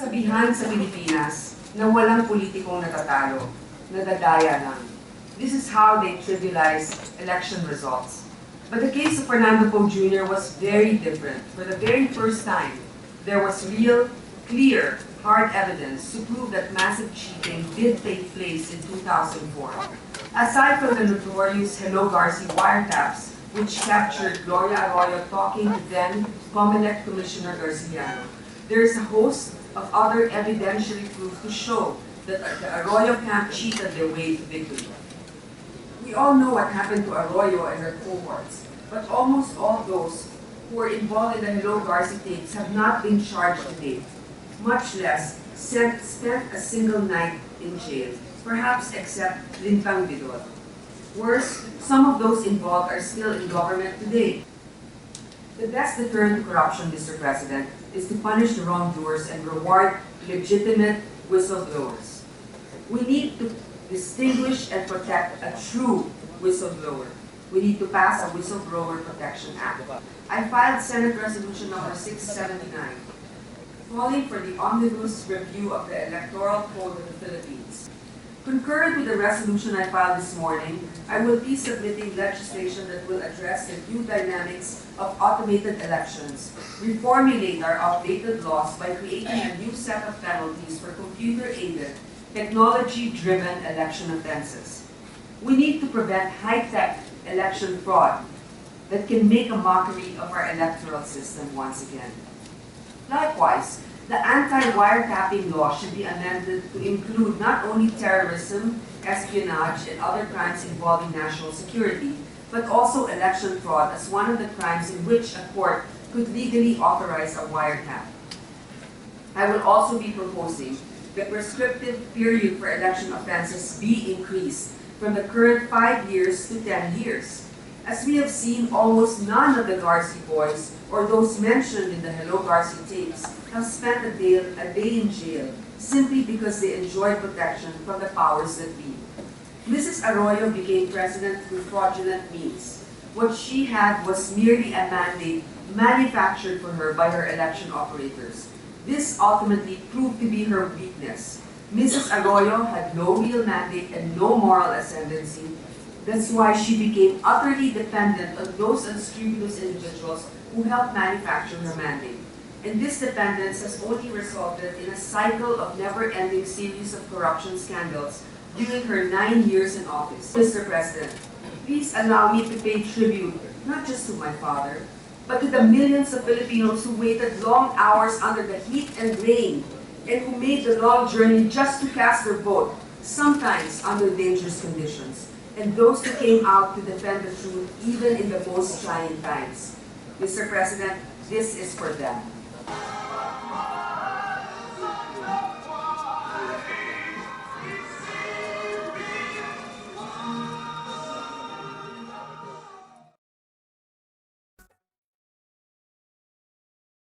kasabihan sa Pilipinas na walang politikong natatalo, nadadaya lang. This is how they trivialize election results. But the case of Fernando Poe Jr. was very different. For the very first time, there was real, clear, hard evidence to prove that massive cheating did take place in 2004. Aside from the notorious Hello Garci wiretaps, which captured Gloria Arroyo talking to then Comelec Commissioner Garciano, there is a host of other evidentiary proof to show that the Arroyo camp cheated their way to victory. We all know what happened to Arroyo and her cohorts, but almost all those who were involved in the Hello Garci tapes have not been charged to date, much less spent a single night in jail, perhaps except Lintang Vidor. Worse, some of those involved are still in government today. The best deterrent to corruption, Mr. President, is to punish the wrongdoers and reward legitimate whistleblowers. We need to distinguish and protect a true whistleblower. We need to pass a Whistleblower Protection Act. I filed Senate Resolution number 679, calling for the omnibus review of the Electoral Code of the Philippines. Concurrent with the resolution I filed this morning, I will be submitting legislation that will address the new dynamics of automated elections, reformulate our outdated laws by creating a new set of penalties for computer-aided, technology-driven election offenses. We need to prevent high-tech election fraud that can make a mockery of our electoral system once again. Likewise, the anti-wiretapping law should be amended to include not only terrorism, espionage, and other crimes involving national security, but also election fraud as one of the crimes in which a court could legally authorize a wiretap. I will also be proposing that prescriptive period for election offenses be increased from the current 5 years to 10 years. As we have seen, almost none of the Garci boys or those mentioned in the Hello Garci tapes have spent a day in jail simply because they enjoyed protection from the powers that be. Mrs. Arroyo became president through fraudulent means. What she had was merely a mandate manufactured for her by her election operators. This ultimately proved to be her weakness. Mrs. Arroyo had no real mandate and no moral ascendancy. That's why she became utterly dependent on those unscrupulous individuals who helped manufacture her mandate. And this dependence has only resulted in a cycle of never-ending series of corruption scandals during her 9 years in office. Mr. President, please allow me to pay tribute not just to my father, but to the millions of Filipinos who waited long hours under the heat and rain and who made the long journey just to cast their vote, sometimes under dangerous conditions, and those who came out to defend the truth even in the most trying times. Mr. President, this is for them.